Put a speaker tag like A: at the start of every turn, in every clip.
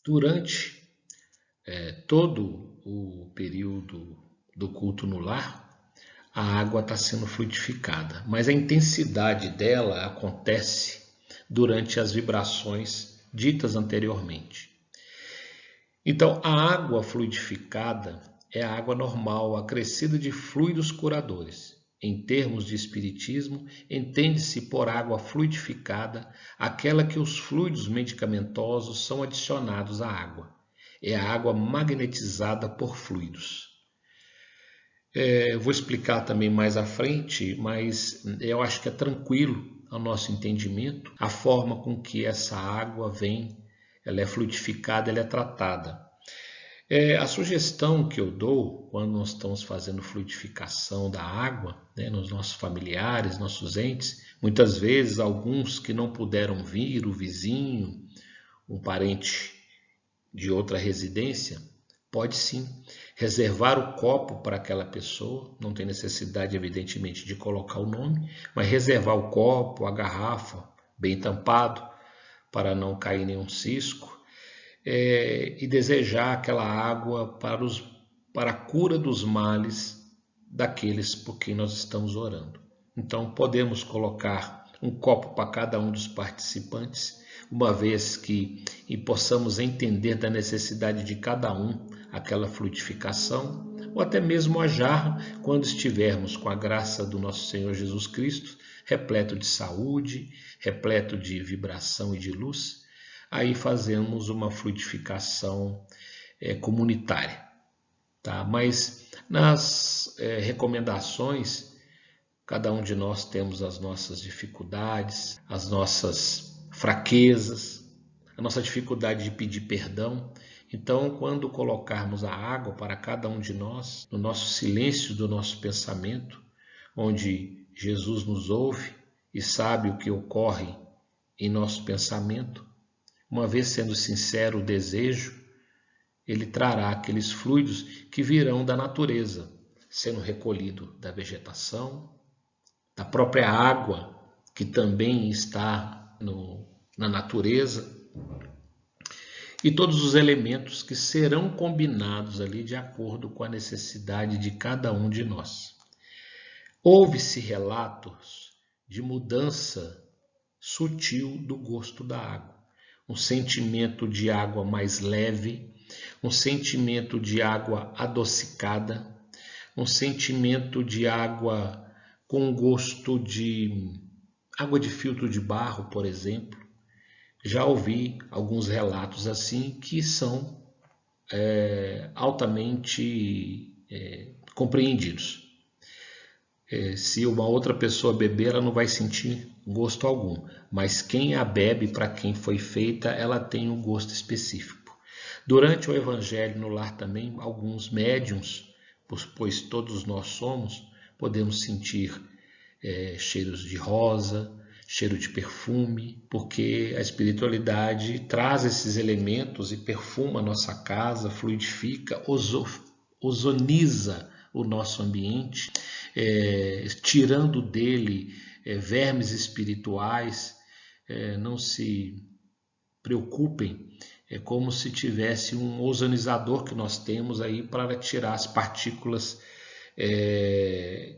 A: Durante todo o período do culto no lar, a água está sendo fluidificada, mas a intensidade dela acontece durante as vibrações ditas anteriormente. Então, a água fluidificada é a água normal, acrescida de fluidos curadores. Em termos de espiritismo, entende-se por água fluidificada aquela que os fluidos medicamentosos são adicionados à água. É a água magnetizada por fluidos. Eu vou explicar também mais à frente, mas eu acho que é tranquilo ao nosso entendimento a forma com que essa água vem, ela é fluidificada, ela é tratada. A sugestão que eu dou quando nós estamos fazendo fluidificação da água, né, nos nossos familiares, nossos entes, muitas vezes alguns que não puderam vir, o vizinho, um parente de outra residência, pode sim reservar o copo para aquela pessoa, não tem necessidade evidentemente de colocar o nome, mas reservar o copo, a garrafa, bem tampado, para não cair nenhum cisco, e desejar aquela água para a cura dos males daqueles por quem nós estamos orando. Então podemos colocar um copo para cada um dos participantes, uma vez que possamos entender da necessidade de cada um aquela fluidificação, ou até mesmo a jarra, quando estivermos com a graça do nosso Senhor Jesus Cristo, repleto de saúde, repleto de vibração e de luz, aí fazemos uma fluidificação comunitária. Tá? Mas nas recomendações, cada um de nós temos as nossas dificuldades, as nossas fraquezas, a nossa dificuldade de pedir perdão. Então, quando colocarmos a água para cada um de nós, no nosso silêncio do nosso pensamento, onde Jesus nos ouve e sabe o que ocorre em nosso pensamento, uma vez sendo sincero o desejo, ele trará aqueles fluidos que virão da natureza, sendo recolhido da vegetação, da própria água, que também está na natureza, e todos os elementos que serão combinados ali de acordo com a necessidade de cada um de nós. Houve-se relatos de mudança sutil do gosto da água, um sentimento de água mais leve, um sentimento de água adocicada, um sentimento de água com gosto de água de filtro de barro, por exemplo. Já ouvi alguns relatos assim que são altamente compreendidos. Se uma outra pessoa beber, ela não vai sentir gosto algum, mas quem a bebe, para quem foi feita, ela tem um gosto específico. Durante o Evangelho no Lar também, alguns médiuns, pois todos nós somos, podemos sentir cheiros de rosa, cheiro de perfume, porque a espiritualidade traz esses elementos e perfuma a nossa casa, fluidifica, ozoniza o nosso ambiente, tirando dele vermes espirituais. Não se preocupem, é como se tivesse um ozonizador que nós temos aí para tirar as partículas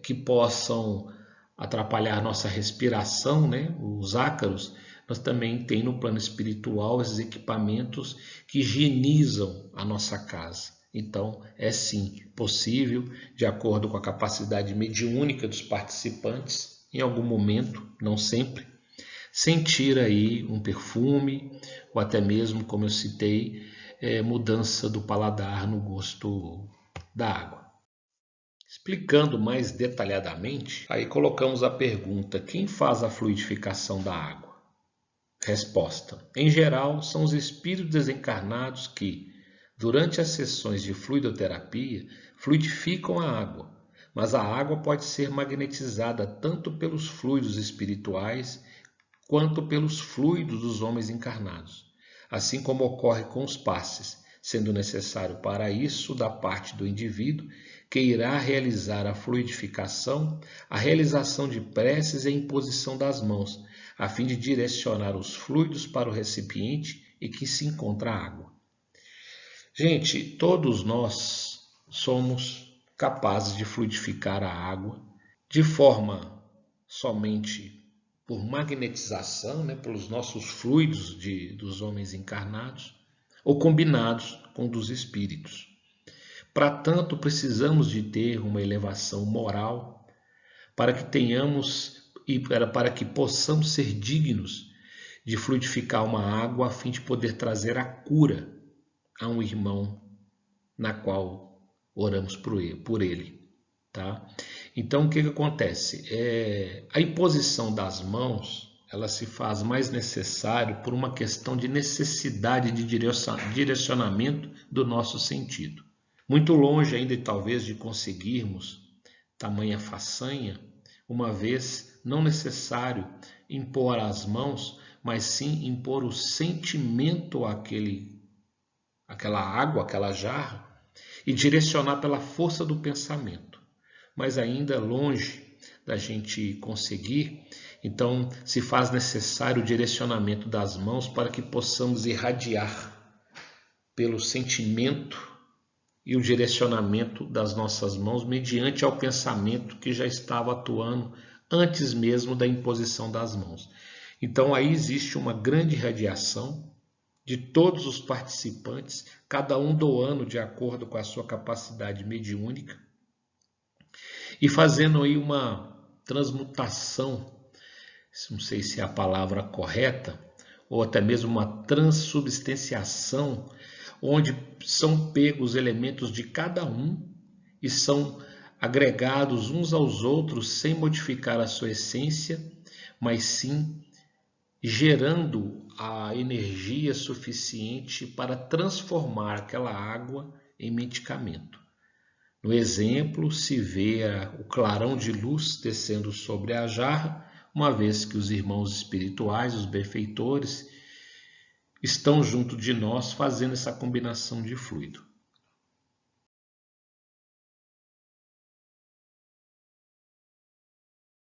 A: que possam atrapalhar nossa respiração, né? Os ácaros. Nós também tem no plano espiritual esses equipamentos que higienizam a nossa casa. Então, é sim possível, de acordo com a capacidade mediúnica dos participantes, em algum momento, não sempre, sentir aí um perfume, ou até mesmo, como eu citei, mudança do paladar no gosto da água. Explicando mais detalhadamente, aí colocamos a pergunta: quem faz a fluidificação da água? Resposta: em geral, são os espíritos desencarnados que, durante as sessões de fluidoterapia, fluidificam a água, mas a água pode ser magnetizada tanto pelos fluidos espirituais quanto pelos fluidos dos homens encarnados, assim como ocorre com os passes, sendo necessário para isso, da parte do indivíduo que irá realizar a fluidificação, a realização de preces e a imposição das mãos, a fim de direcionar os fluidos para o recipiente em que se encontra a água. Gente, todos nós somos capazes de fluidificar a água de forma somente por magnetização, né, pelos nossos fluidos dos homens encarnados, ou combinados com dos espíritos. Para tanto, precisamos de ter uma elevação moral para que tenhamos e para que possamos ser dignos de fluidificar uma água a fim de poder trazer a cura a um irmão na qual oramos por ele. Tá? Então, o que acontece? A imposição das mãos ela se faz mais necessário por uma questão de necessidade de direcionamento do nosso sentido. Muito longe ainda, talvez, de conseguirmos tamanha façanha, uma vez não necessário impor as mãos, mas sim impor o sentimento àquela água, àquela jarra, e direcionar pela força do pensamento. Mas ainda longe da gente conseguir, então se faz necessário o direcionamento das mãos para que possamos irradiar pelo sentimento e o direcionamento das nossas mãos mediante ao pensamento que já estava atuando antes mesmo da imposição das mãos. Então aí existe uma grande radiação de todos os participantes, cada um doando de acordo com a sua capacidade mediúnica e fazendo aí uma transmutação, não sei se é a palavra correta, ou até mesmo uma transubstanciação, onde são pegos elementos de cada um e são agregados uns aos outros sem modificar a sua essência, mas sim gerando a energia suficiente para transformar aquela água em medicamento. No exemplo, se vê o clarão de luz descendo sobre a jarra, uma vez que os irmãos espirituais, os benfeitores, estão junto de nós fazendo essa combinação de fluido.